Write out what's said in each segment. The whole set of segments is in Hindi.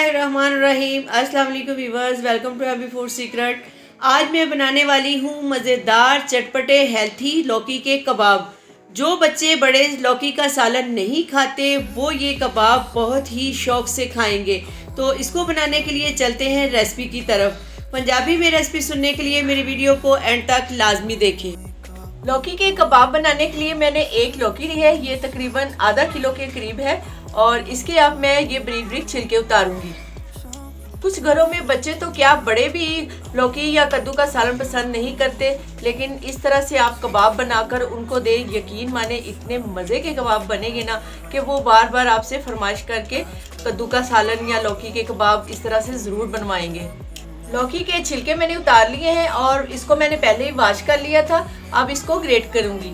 बिस्मिल्लाहिर्रहमानिर्रहीम। अस्सलाम वालेकुम viewers, welcome to happy food secret. आज मैं बनाने वाली हूँ मज़ेदार चटपटे हेल्थी लौकी के कबाब। जो बच्चे बड़े लौकी का सालन नहीं खाते वो ये कबाब बहुत ही शौक से खाएंगे। तो इसको बनाने के लिए चलते हैं रेसिपी की तरफ। पंजाबी में रेसिपी सुनने के लिए मेरी वीडियो को एंड तक लाजमी देखें। लौकी के कबाब बनाने के लिए मैंने एक लौकी ली है, ये तकरीबन आधा किलो के करीब है और इसके अब मैं ये बारीक बारीक छिलके उतारूंगी। कुछ घरों में बच्चे तो क्या बड़े भी लौकी या कद्दू का सालन पसंद नहीं करते, लेकिन इस तरह से आप कबाब बनाकर उनको दे, यकीन माने इतने मज़े के कबाब बनेंगे ना कि वो बार बार आपसे फरमाइश करके कद्दू का सालन या लौकी के कबाब इस तरह से ज़रूर बनवाएंगे। लौकी के छिलके मैंने उतार लिए हैं और इसको मैंने पहले ही वॉश कर लिया था। अब इसको ग्रेट करूंगी।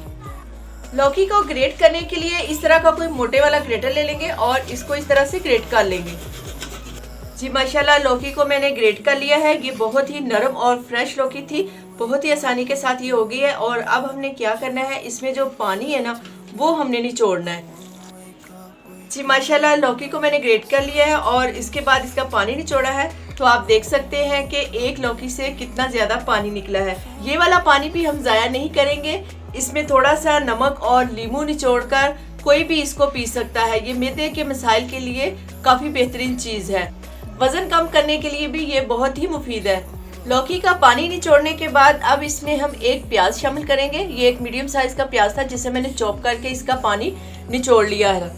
लौकी को ग्रेट करने के लिए इस तरह का कोई मोटे वाला ग्रेटर ले लेंगे और इसको इस तरह से ग्रेट कर लेंगे। जी माशाल्लाह, लौकी को मैंने ग्रेट कर लिया है। ये बहुत ही नरम और फ्रेश लौकी थी, बहुत ही आसानी के साथ ये हो गई है। और अब हमने क्या करना है, इसमें जो पानी है ना वो हमने निचोड़ना है। जी माशाल्लाह, लौकी को मैंने ग्रेट कर लिया है और इसके बाद इसका पानी निचोड़ा है। तो आप देख सकते हैं कि एक लौकी से कितना ज़्यादा पानी निकला है। ये वाला पानी भी हम ज़ाया नहीं करेंगे। इसमें थोड़ा सा नमक और नींबू निचोड़कर कोई भी इसको पी सकता है। ये मैदे के मसाइल के लिए काफ़ी बेहतरीन चीज़ है। वज़न कम करने के लिए भी ये बहुत ही मुफीद है। लौकी का पानी निचोड़ने के बाद अब इसमें हम एक प्याज शामिल करेंगे। ये एक मीडियम साइज़ का प्याज था जिसे मैंने चॉप करके इसका पानी निचोड़ लिया है।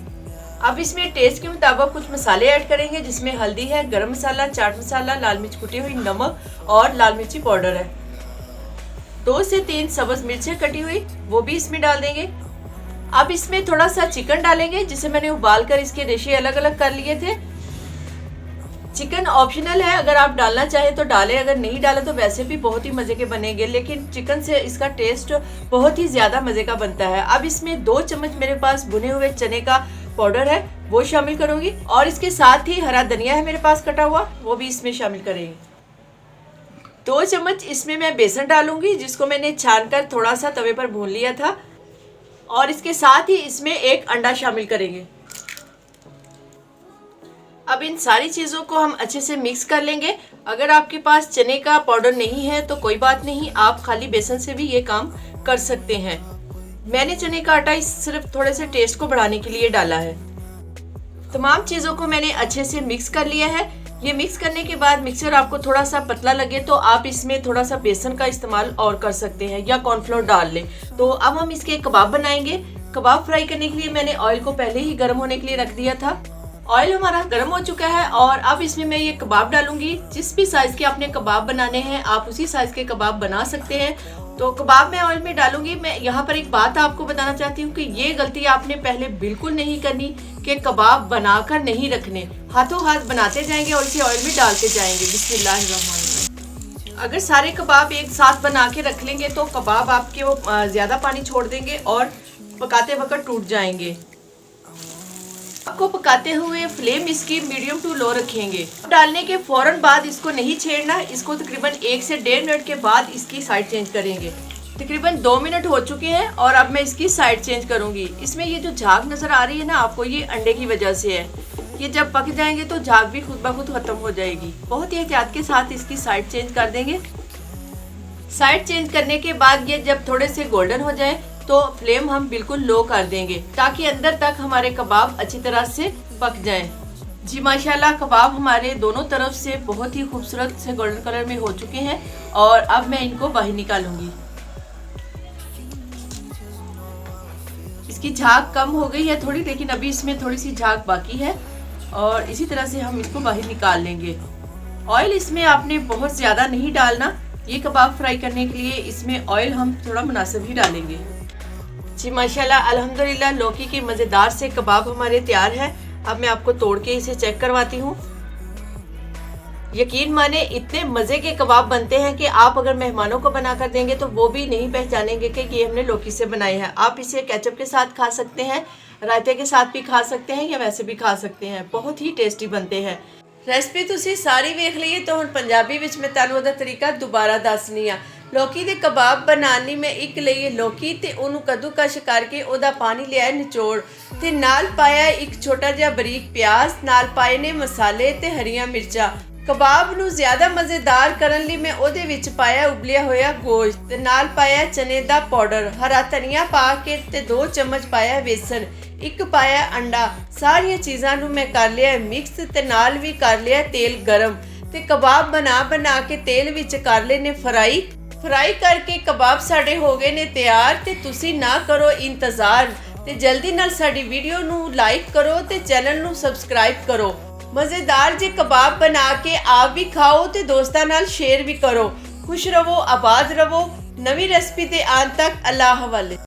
अब इसमें टेस्ट के मुताबिक कुछ मसाले ऐड करेंगे, जिसमें हल्दी है, गरम मसाला, चाट मसाला, लाल मिर्च कुटी हुई, नमक और लाल मिर्ची पाउडर है। 2 से 3 सब्ज़ मिर्चें कटी हुई वो भी इसमें डाल देंगे। अब इसमें थोड़ा सा चिकन डालेंगे, जिसे मैंने उबाल कर इसके रेशे अलग अलग कर लिए थे। चिकन ऑप्शनल है, अगर आप डालना चाहें तो डालें, अगर नहीं डालें तो वैसे भी बहुत ही मज़े के बनेंगे, लेकिन चिकन से इसका टेस्ट बहुत ही ज़्यादा मज़े का बनता है। अब इसमें 2 चम्मच मेरे पास भुने हुए चने का पाउडर है वो शामिल करूंगी और इसके साथ ही हरा धनिया है मेरे पास कटा हुआ, वो भी इसमें शामिल करेंगे। 2 चम्मच इसमें मैं बेसन डालूंगी, जिसको मैंने छानकर थोड़ा सा तवे पर भून लिया था। और इसके साथ ही इसमें एक अंडा शामिल करेंगे। अब इन सारी चीज़ों को हम अच्छे से मिक्स कर लेंगे। अगर आपके पास चने का पाउडर नहीं है तो कोई बात नहीं, आप खाली बेसन से भी ये काम कर सकते हैं। मैंने चने का आटा सिर्फ थोड़े से टेस्ट को बढ़ाने के लिए डाला है। तमाम चीज़ों को मैंने अच्छे से मिक्स कर लिया है। ये मिक्स करने के बाद मिक्सचर आपको थोड़ा सा पतला लगे तो आप इसमें थोड़ा सा बेसन का इस्तेमाल और कर सकते हैं या कॉर्नफ्लोर डाल लें। तो अब हम इसके कबाब बनाएंगे। कबाब फ्राई करने के लिए मैंने ऑयल को पहले ही गर्म होने के लिए रख दिया था। ऑयल हमारा गर्म हो चुका है और अब इसमें मैं ये कबाब डालूंगी। जिस भी साइज़ के आपने कबाब बनाने हैं आप उसी साइज़ के कबाब बना सकते हैं। तो कबाब मैं ऑयल में डालूंगी। मैं यहाँ पर एक बात आपको बताना चाहती हूँ कि ये गलती आपने पहले बिल्कुल नहीं करनी कि कबाब बनाकर नहीं रखने, हाथों हाथ बनाते जाएंगे और इसे ऑयल में डालते जाएंगे। बिस्मिल्लाहिर्रहमानिर्रहीम। अगर सारे कबाब एक साथ बना के रख लेंगे तो कबाब आपके वो ज़्यादा पानी छोड़ देंगे और पकाते वक्त टूट जाएंगे। आपको पकाते हुए फ्लेम इसकी मीडियम टू लो रखेंगे। डालने के फौरन बाद इसको नहीं छेड़ना, इसको तकरीबन 1 से 1.5 मिनट के बाद इसकी साइड चेंज करेंगे। तकरीबन 2 मिनट हो चुके हैं और अब मैं इसकी साइड चेंज करूंगी। इसमें ये जो झाग नज़र आ रही है ना आपको, ये अंडे की वजह से है। ये जब पक जाएंगे तो झाग भी खुद ब खुद खत्म हो जाएगी। बहुत ही एहतियात के साथ इसकी साइड चेंज कर देंगे। साइड चेंज करने के बाद ये जब थोड़े से गोल्डन हो जाए तो फ्लेम हम बिल्कुल लो कर देंगे ताकि अंदर तक हमारे कबाब अच्छी तरह से पक जाएं। जी माशाल्लाह, कबाब हमारे दोनों तरफ से बहुत ही खूबसूरत से गोल्डन कलर में हो चुके हैं और अब मैं इनको बाहर निकालूंगी। इसकी झाग कम हो गई है थोड़ी, लेकिन अभी इसमें थोड़ी सी झाग बाकी है और इसी तरह से हम इसको बाहर निकाल लेंगे। ऑयल इसमें आपने बहुत ज़्यादा नहीं डालना। ये कबाब फ्राई करने के लिए इसमें ऑयल हम थोड़ा मुनासिब ही डालेंगे। जी माशाल्लाह, अल्हम्दुलिल्लाह, लौकी के मज़ेदार से कबाब हमारे तैयार है। अब मैं आपको तोड़ के इसे चेक करवाती हूँ। यकीन माने इतने मज़े के कबाब बनते हैं कि आप अगर मेहमानों को बना कर देंगे तो वो भी नहीं पहचानेंगे कि ये हमने लौकी से बनाए हैं। आप इसे केचप के साथ खा सकते हैं, रायते के साथ भी खा सकते हैं या वैसे भी खा सकते हैं। बहुत ही टेस्टी बनते हैं। रेसिपी तुसी सारी वेख लीए तो हुण पंजाबी विच मैं तुहानूं ओहदा तरीका दोबारा दसनी आ। लौकी दे कबाब बनाने में एक लिए लौकी ते ओनू कद्दूकश करके ओहदा पानी लिया निचोड़ ਤੇ ਨਾਲ ਪਾਇਆ ਇੱਕ ਛੋਟਾ ਜਿਹਾ ਬਰੀਕ ਪਿਆਜ਼, ਨਾਲ ਪਾਏ ਨੇ ਮਸਾਲੇ ਤੇ ਹਰੀਆਂ ਮਿਰਚਾਂ। ਕਬਾਬ ਨੂੰ ਜ਼ਿਆਦਾ ਮਜ਼ੇਦਾਰ ਕਰਨ ਲਈ ਮੈਂ ਉਹਦੇ ਵਿੱਚ ਪਾਇਆ ਉਬਲਿਆ ਹੋਇਆ ਗੋਸ਼ਤ ਤੇ ਨਾਲ ਪਾਇਆ ਚਨੇ ਦਾ ਪਾਊਡਰ, ਹਰਾ ਧਨੀਆ ਪਾ ਕੇ ਤੇ 2 ਚਮਚ ਪਾਇਆ ਵੇਸਣ, ਇੱਕ ਪਾਇਆ ਅੰਡਾ। ਸਾਰੀਆਂ ਚੀਜ਼ਾਂ ਨੂੰ ਮੈਂ ਕਰ ਲਿਆ ਮਿਕਸ ਤੇ ਨਾਲ ਵੀ ਕਰ ਲਿਆ ਤੇਲ ਗਰਮ ਤੇ ਕਬਾਬ ਬਣਾ ਕੇ ਤੇਲ ਵਿੱਚ ਕਰ ਲਏ ਨੇ ਫਰਾਈ ਕਰਕੇ ਕਬਾਬ ਸਾਡੇ ਹੋ ਗਏ ਨੇ ਤਿਆਰ। ਤੇ ਤੁਸੀਂ ਨਾ ਕਰੋ ਇੰਤਜ਼ਾਰ ਤੇ ਜਲਦੀ ਨਾਲ ਸਾਡੀ ਵੀਡੀਓ ਨੂੰ ਲਾਈਕ ਕਰੋ ਤੇ ਚੈਨਲ ਨੂੰ ਸਬਸਕ੍ਰਾਈਬ ਕਰੋ। ਮਜ਼ੇਦਾਰ ਜੇ ਕਬਾਬ ਬਣਾ ਕੇ ਆਪ ਵੀ ਖਾਓ ਤੇ ਦੋਸਤਾਂ ਨਾਲ ਸ਼ੇਅਰ ਵੀ ਕਰੋ। ਖੁਸ਼ ਰਹੋ, ਆਬਾਦ ਰਹੋ। ਨਵੀਂ ਰੈਸਪੀ ਤੇ ਆਉਣ ਤੱਕ ਅੱਲਾਹ ਹਵਾਲੇ।